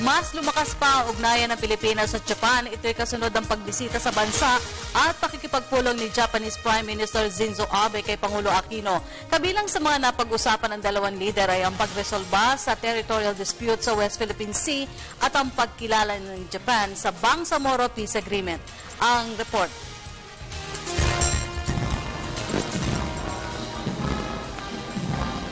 Mas lumakas pa ang ugnayan ng Pilipinas at Japan. Ito'y kasunod ng pagbisita sa bansa at pakikipagpulong ni Japanese Prime Minister Shinzo Abe kay Pangulo Aquino. Kabilang sa mga napag-usapan ng dalawang lider ay ang pagresolba sa territorial dispute sa West Philippine Sea at ang pagkilala ng Japan sa Bangsamoro Peace Agreement. Ang report.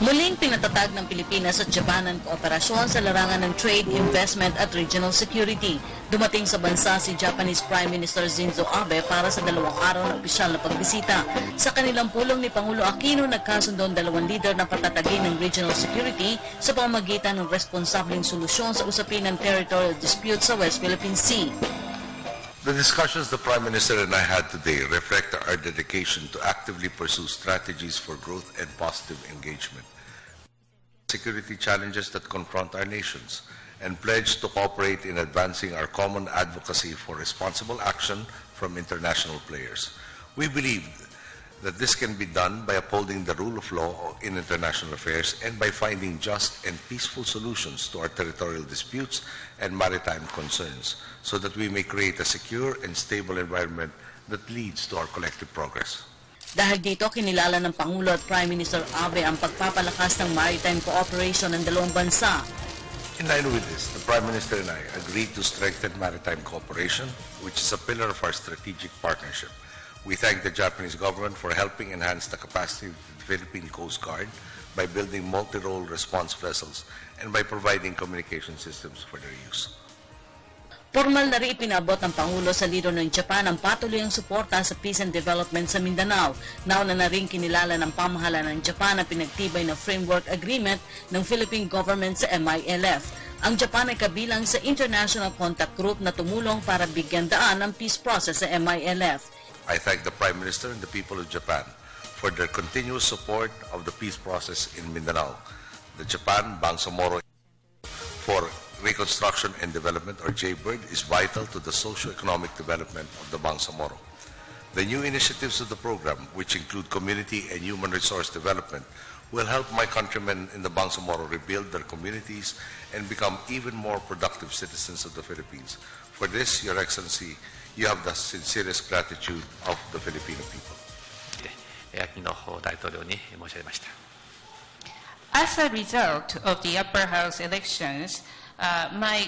Muling pinatatag ng Pilipinas at Japan ang kooperasyon sa larangan ng trade, investment at regional security. Dumating sa bansa si Japanese Prime Minister Shinzo Abe para sa 2 araw na opisyal na pagbisita. Sa kanilang pulong ni Pangulo Aquino, nagkasundo ang dalawang leader na patatagin ng regional security sa pamamagitan ng responsableng solusyon sa usapin ng territorial dispute sa West Philippine Sea. The discussions the Prime Minister and I had today reflect our dedication to actively pursue strategies for growth and positive engagement, security challenges that confront our nations, and pledge to cooperate in advancing our common advocacy for responsible action from international players. We believe that this can be done by upholding the rule of law in international affairs and by finding just and peaceful solutions to our territorial disputes and maritime concerns, so that we may create a secure and stable environment that leads to our collective progress. Dahil dito, kinilala ng Pangulo at Prime Minister Abe ang pagpapalakas ng maritime cooperation ng dalawang bansa. In line with this, the Prime Minister and I agreed to strengthen maritime cooperation, which is a pillar of our strategic partnership. We thank the Japanese government for helping enhance the capacity of the Philippine Coast Guard by building multi-role response vessels and by providing communication systems for their use. Formal na rin ipinabot ng Pangulo sa leader ng Japan ang patuloy ang suporta sa peace and development sa Mindanao. Nauna na rin kinilala ng pamahalaan ng Japan ang pinagtibay na framework agreement ng Philippine government sa MILF. Ang Japan ay kabilang sa international contact group na tumulong para bigyan daan ang peace process sa MILF. I thank the Prime Minister and the people of Japan for their continuous support of the peace process in Mindanao. The Japan Bangsamoro for Reconstruction and Development, or JBIRD, is vital to the socio-economic development of the Bangsamoro. The new initiatives of the program, which include community and human resource development, will help my countrymen in the Bangsamoro rebuild their communities and become even more productive citizens of the Philippines. For this, Your Excellency, you have the sincerest gratitude of the Filipino people. As a result of the upper house elections, my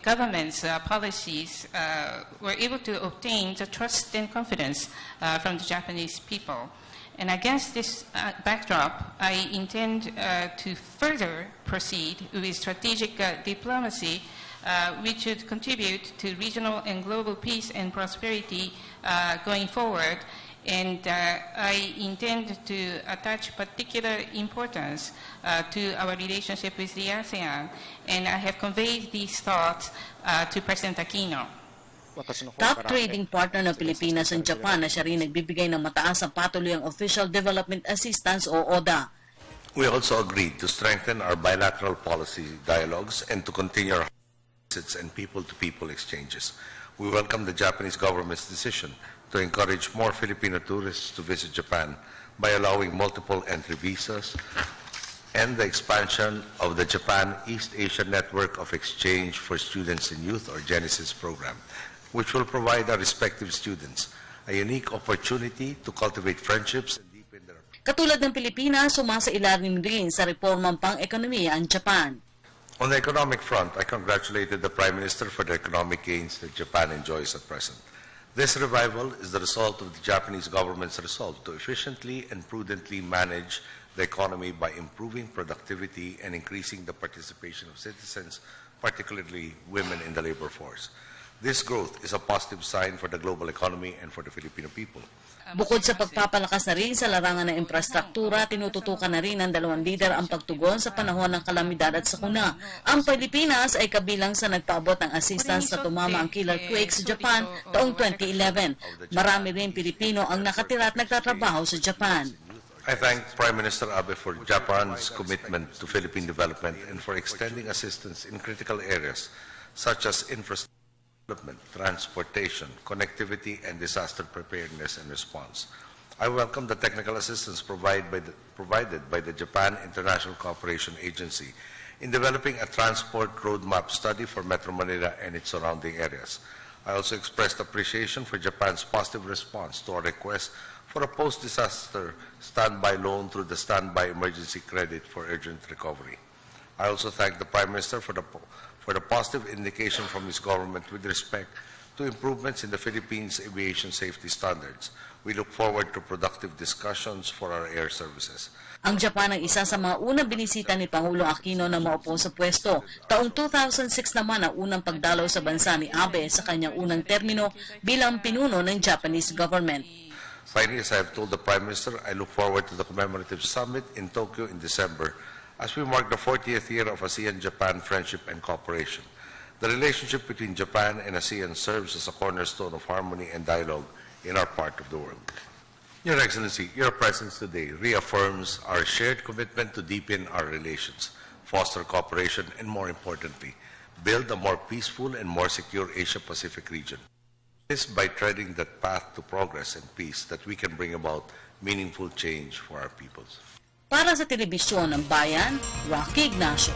government's policies were able to obtain the trust and confidence from the Japanese people. And against this backdrop, I intend to further proceed with strategic diplomacy, which should contribute to regional and global peace and prosperity going forward. And I intend to attach particular importance to our relationship with the ASEAN, and I have conveyed these thoughts to President Aquino. Top trading partner ng Pilipinas ang Japan na siya rin nagbibigay ng mataas ang patuloy ang Official Development Assistance o ODA. We also agreed to strengthen our bilateral policy dialogues and to continue our visits and people-to-people exchanges. We welcome the Japanese government's decision to encourage more Filipino tourists to visit Japan by allowing multiple entry visas and the expansion of the Japan East Asia Network of Exchange for Students and Youth, or Genesis program, which will provide our respective students a unique opportunity to cultivate friendships and deepen their... Katulad ng Pilipinas, sumasailalim rin sa reformang pang-ekonomiya ang Japan. On the economic front, I congratulated the Prime Minister for the economic gains that Japan enjoys at present. This revival is the result of the Japanese government's resolve to efficiently and prudently manage the economy by improving productivity and increasing the participation of citizens, particularly women in the labor force. This growth is a positive sign for the global economy and for the Filipino people. Bukod sa pagpapalakas na rin sa larangan ng infrastruktura, tinututukan na rin ng dalawang lider ang pagtugon sa panahon ng kalamidad at sakuna. Ang Pilipinas ay kabilang sa nagpaabot ng assistance na tumama ang killer quake sa Japan taong 2011. Marami rin Pilipino ang nakatira at nagtatrabaho sa Japan. I thank Prime Minister Abe for Japan's commitment to Philippine development and for extending assistance in critical areas such as infrastructure development, transportation, connectivity, and disaster preparedness and response. I welcome the technical assistance provided by the Japan International Cooperation Agency in developing a transport roadmap study for Metro Manila and its surrounding areas. I also expressed appreciation for Japan's positive response to our request for a post-disaster standby loan through the Standby Emergency Credit for Urgent Recovery. I also thank the Prime Minister for the positive indication from his government with respect to improvements in the Philippines' aviation safety standards. We look forward to productive discussions for our air services. Ang Japan ang isa sa mga unang binisita ni Pangulong Aquino na maupo sa pwesto. Taong 2006 naman ang unang pagdalaw sa bansa ni Abe sa kanyang unang termino bilang pinuno ng Japanese government. Finally, as I have told the Prime Minister, I look forward to the commemorative summit in Tokyo in December as we mark the 40th year of ASEAN-Japan friendship and cooperation. The relationship between Japan and ASEAN serves as a cornerstone of harmony and dialogue in our part of the world. Your Excellency, your presence today reaffirms our shared commitment to deepen our relations, foster cooperation, and more importantly, build a more peaceful and more secure Asia-Pacific region. It is by treading that path to progress and peace that we can bring about meaningful change for our peoples. Para sa Telebisyon ng Bayan, Rocky Ignacio.